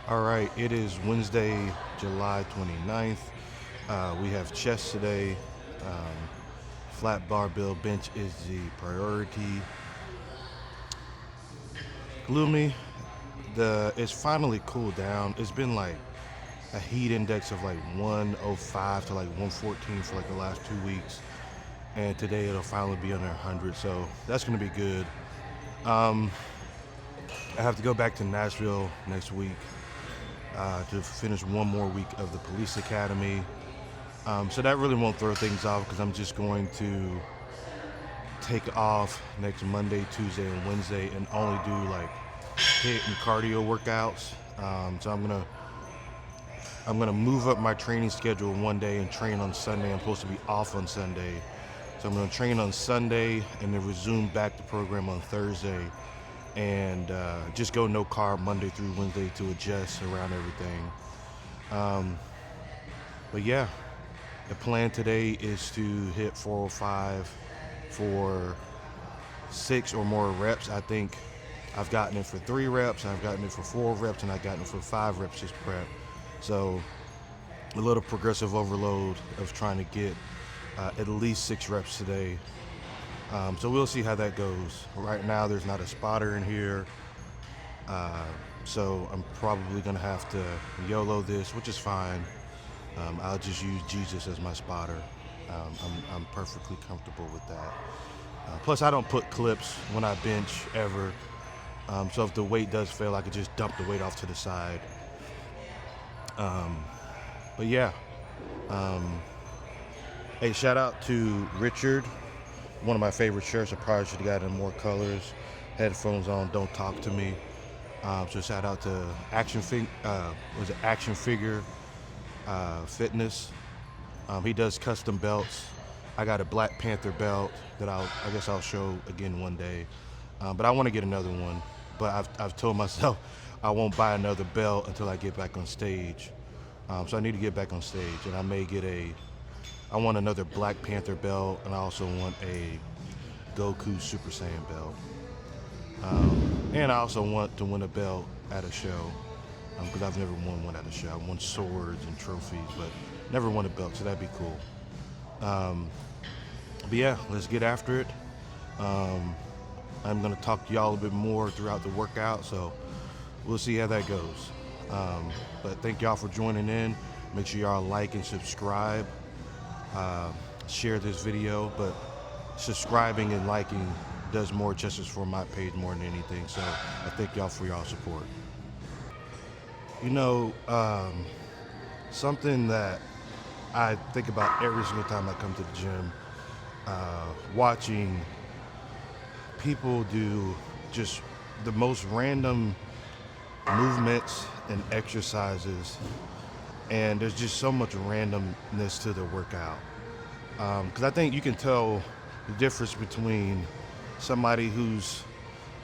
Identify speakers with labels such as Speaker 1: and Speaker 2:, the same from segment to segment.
Speaker 1: All right, it is Wednesday, July 29th. We have chest today. Um, Flat barbell bench is the priority. Gloomy. It's finally cooled down. It's been like a heat index of like 105 to like 114 for like the last 2 weeks, and today it'll finally be under 100. So that's gonna be good. I have to go back to Nashville next week to finish one more week of the police academy. So that really won't throw things off because I'm just going to take off next Monday, Tuesday, and Wednesday, and only do like hit and cardio workouts. So I'm gonna move up my training schedule one day and train on Sunday. I'm supposed to be off on Sunday, so I'm gonna train on Sunday and then resume back the program on Thursday, and just go no carb Monday through Wednesday to adjust around everything. But yeah, the plan today is to hit 405 for 6 or more reps. I think I've gotten it for 3 reps, I've gotten it for 4 reps, and I've gotten it for 5 reps this prep. So a little progressive overload of trying to get at least 6 reps today. So we'll see how that goes. Right now, there's not a spotter in here, so I'm probably gonna have to YOLO this, which is fine. I'll just use Jesus as my spotter. I'm perfectly comfortable with that. Plus, I don't put clips when I bench ever. So if the weight does fail, I could just dump the weight off to the side. But yeah, hey, shout out to Richard. One of my favorite shirts. I probably should have got in more colors. Headphones on, don't talk to me. So shout out to Action Figure Fitness. He does custom belts. I got a Black Panther belt that I guess I'll show again one day. But I want to get another one. But I've told myself I won't buy another belt until I get back on stage. So I need to get back on stage, and I may get I want another Black Panther belt, and I also want a Goku Super Saiyan belt. And I also want to win a belt at a show, because I've never won one at a show. I won swords and trophies, but never won a belt, so that'd be cool. But yeah, let's get after it. I'm going to talk to y'all a bit more throughout the workout, so we'll see how that goes. But thank y'all for joining in. Make sure y'all like and subscribe. Share this video, but subscribing and liking does more justice for my page more than anything, so I thank y'all for y'all support. You know, something that I think about every single time I come to the gym, watching people do just the most random movements and exercises, and there's just so much randomness to the workout. Because I think you can tell the difference between somebody who's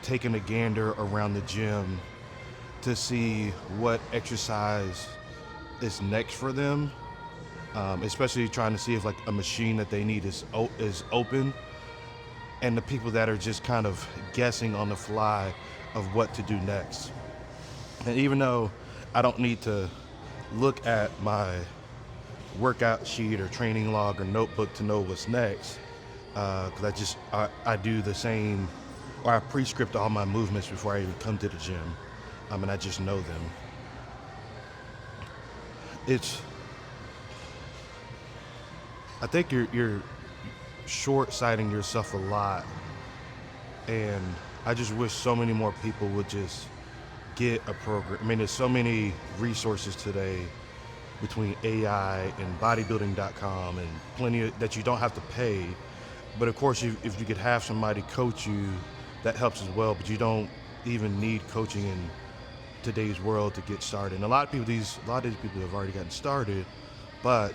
Speaker 1: taking a gander around the gym to see what exercise is next for them, especially trying to see if like a machine that they need is open, and the people that are just kind of guessing on the fly of what to do next. And even though I don't need to look at my workout sheet or training log or notebook to know what's next, because I do the same, or I pre-script all my movements before I even come to the gym, and I just know them. I think you're short-sighting yourself a lot, and I just wish so many more people would just get a program. I mean, there's so many resources today between AI and bodybuilding.com and plenty that you don't have to pay. But of course, if you could have somebody coach you, that helps as well. But you don't even need coaching in today's world to get started. And a lot of these people have already gotten started, but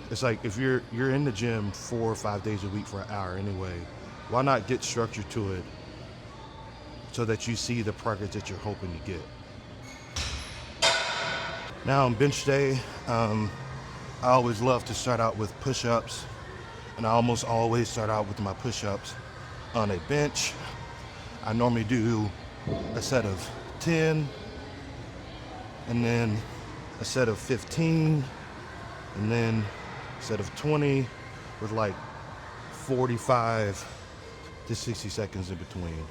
Speaker 1: it's like if you're in the gym 4 or 5 days a week for an hour anyway, why not get structure to it so that you see the progress that you're hoping to get? Now on bench day, I always love to start out with push-ups, and I almost always start out with my push-ups on a bench. I normally do a set of 10 and then a set of 15, and then a set of 20 with like 45 to 60 seconds in between.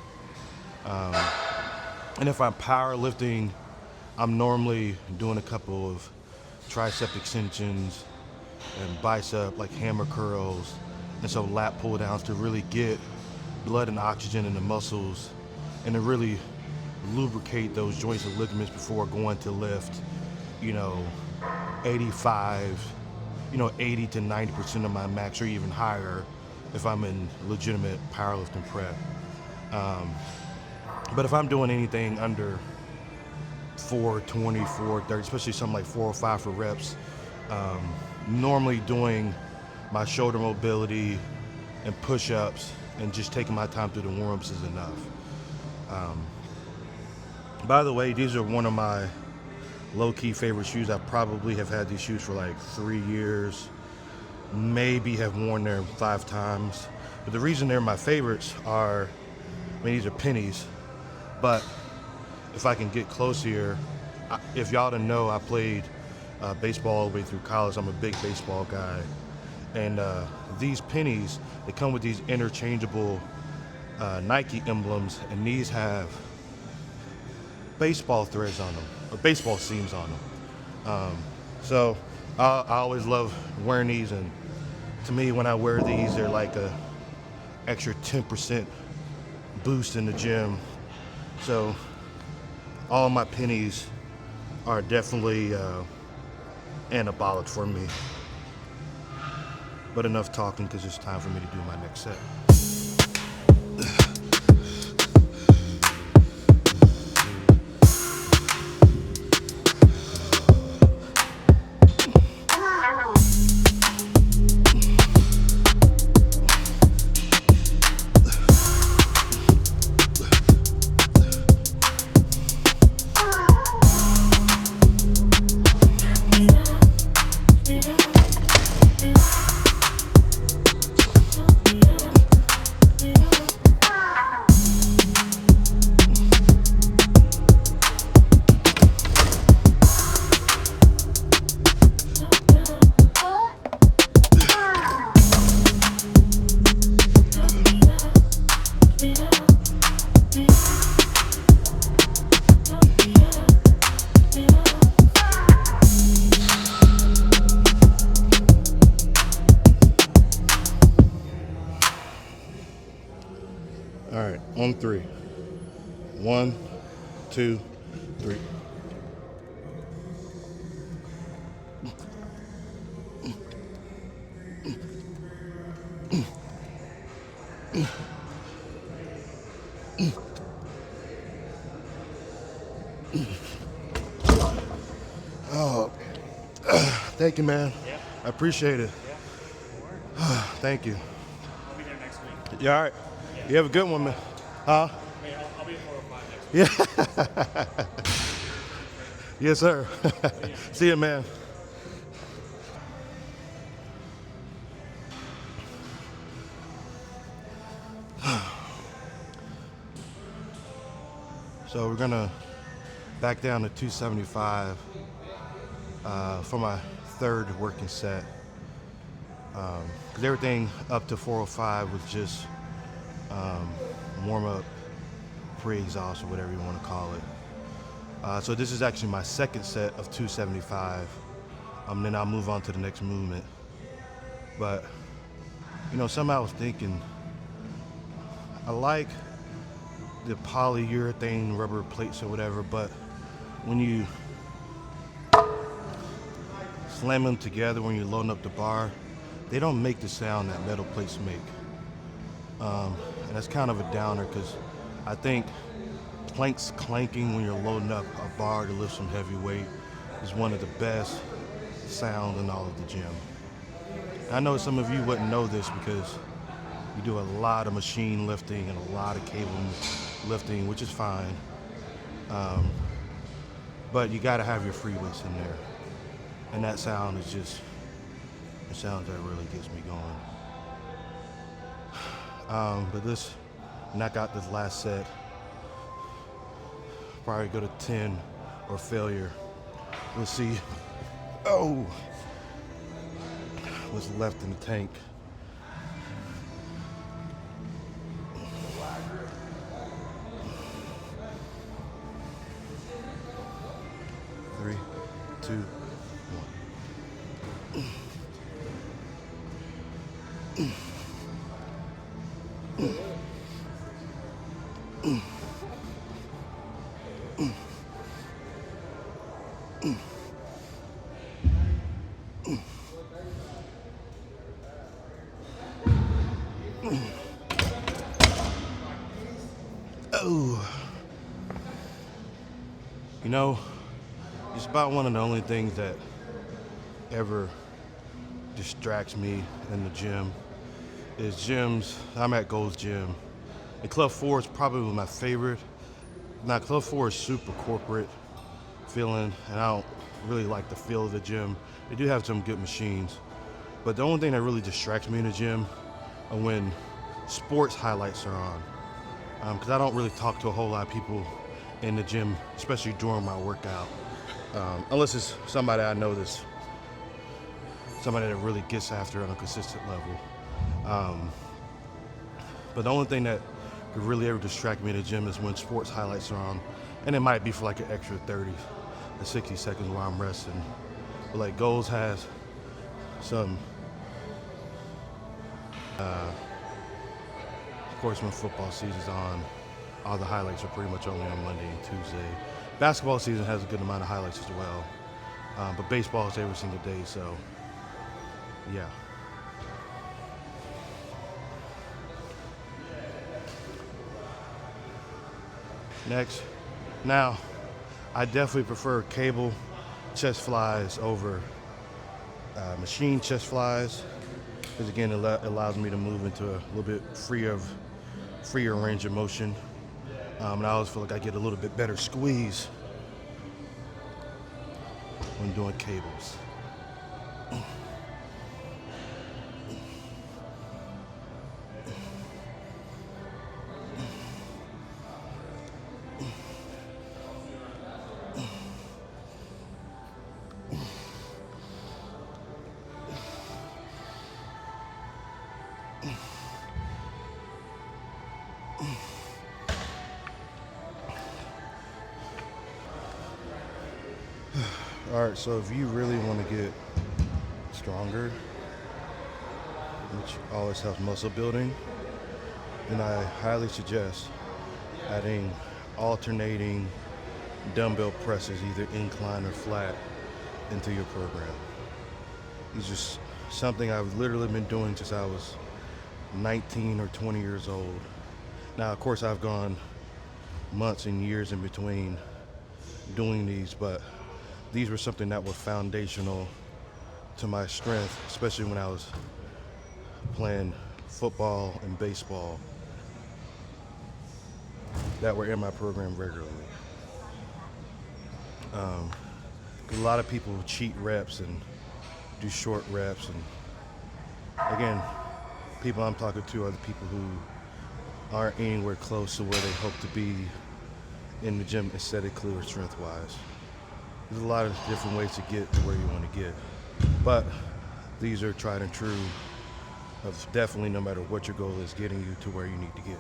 Speaker 1: And if I'm powerlifting, I'm normally doing a couple of tricep extensions and bicep, like hammer curls, and so lat pull downs to really get blood and oxygen in the muscles and to really lubricate those joints and ligaments before going to lift, you know, 85, 80 to 90% of my max or even higher if I'm in legitimate powerlifting prep. But if I'm doing anything under 420, 430, especially something like 405 for reps, normally doing my shoulder mobility and push-ups and just taking my time through the warm-ups is enough. By the way, these are one of my low-key favorite shoes. I probably have had these shoes for like 3 years, maybe have worn them 5 times. But the reason they're my favorites are, these are pennies, but if I can get close here, if y'all didn't know, I played baseball all the way through college. I'm a big baseball guy. And these pennies, they come with these interchangeable Nike emblems, and these have baseball threads on them, or baseball seams on them. So I always love wearing these, and to me, when I wear these, they're like a extra 10% boost in the gym. So all my pennies are definitely anabolic for me. But enough talking, because it's time for me to do my next set. All right, on 3. 1, 2, 3. Oh, thank you, man.
Speaker 2: Yeah.
Speaker 1: I appreciate it.
Speaker 2: Yeah.
Speaker 1: Thank you.
Speaker 2: I'll be there next week.
Speaker 1: Yeah, all right.
Speaker 2: Yeah.
Speaker 1: You have a good one, man. Huh?
Speaker 2: I'll be at 405 next week.
Speaker 1: Yeah. Yes, sir. See you, man. So we're gonna back down to 275 for my third working set. Because everything up to 405 was just warm up, pre-exhaust, or whatever you want to call it. So this is actually my second set of 275. Then I'll move on to the next movement. But something I was thinking, I like the polyurethane rubber plates or whatever, but when you slam them together when you're loading up the bar, they don't make the sound that metal plates make. And that's kind of a downer, because I think planks clanking when you're loading up a bar to lift some heavy weight is one of the best sounds in all of the gym. And I know some of you wouldn't know this because you do a lot of machine lifting and a lot of cable lifting, which is fine. But you gotta have your free weights in there. And that sound is just the sound that really gets me going. But this, knock out this last set, probably go to 10 or failure. We'll see. Oh, what's left in the tank. Three, two, oh. You know, it's about one of the only things that ever distracts me in the gym is gyms. I'm at Gold's Gym. And Club 4 is probably my favorite. Now, Club 4 is super corporate feeling, and I don't really like the feel of the gym. They do have some good machines. But the only thing that really distracts me in the gym are when sports highlights are on. Because I don't really talk to a whole lot of people in the gym, especially during my workout. Unless it's somebody I know that's somebody that really gets after it on a consistent level. But the only thing that could really ever distract me in the gym is when sports highlights are on. And it might be for like an extra 30 to 60 seconds while I'm resting. But like Goals has some, of course, when football season's on, all the highlights are pretty much only on Monday and Tuesday. Basketball season has a good amount of highlights as well. But baseball is every single day, so yeah. Next. Now, I definitely prefer cable chest flies over machine chest flies, because again, it allows me to move into a little bit freer range of motion. And I always feel like I get a little bit better squeeze when doing cables. All right, so if you really want to get stronger, which always helps muscle building, then I highly suggest adding alternating dumbbell presses, either incline or flat, into your program. It's just something I've literally been doing since I was 19 or 20 years old. Now, of course, I've gone months and years in between doing these, but these were something that was foundational to my strength, especially when I was playing football and baseball, that were in my program regularly. A lot of people cheat reps and do short reps, and again, people I'm talking to are the people who aren't anywhere close to where they hope to be in the gym aesthetically or strength-wise. There's a lot of different ways to get to where you want to get, but these are tried and true of definitely, no matter what your goal is, getting you to where you need to get.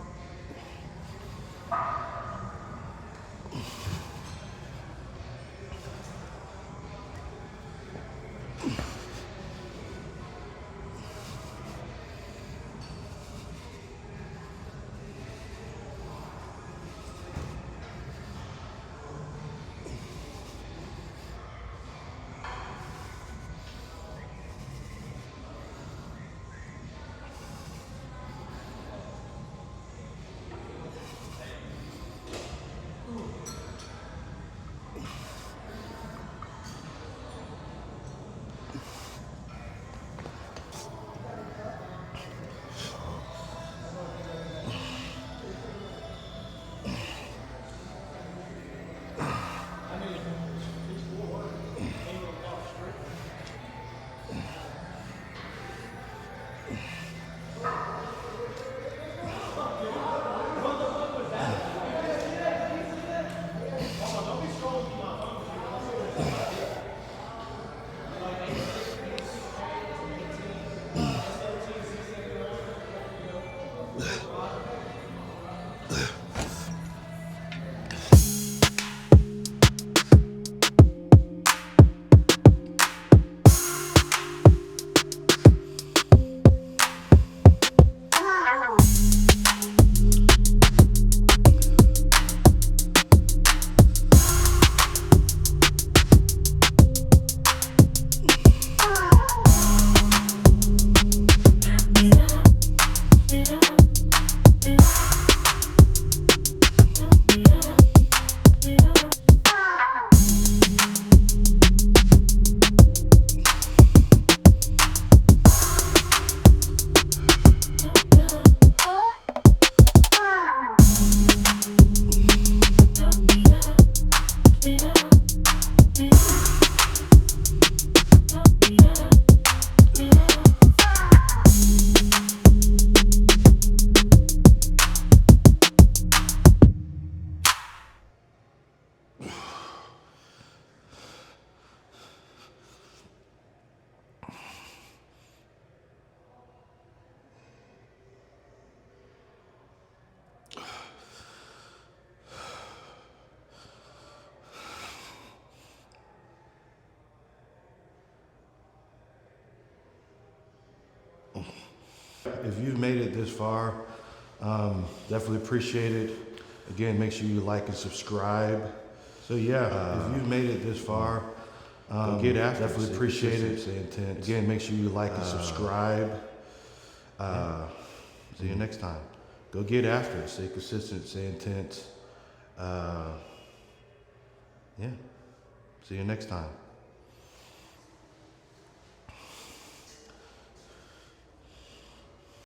Speaker 1: If you've made it this far, definitely appreciate it. Again, make sure you like and subscribe. So yeah, if you've made it this far, get after definitely it. Appreciate it. Again, make sure you like and subscribe. See you next time. Go get after it. Stay consistent. Stay intense. Yeah. See you next time.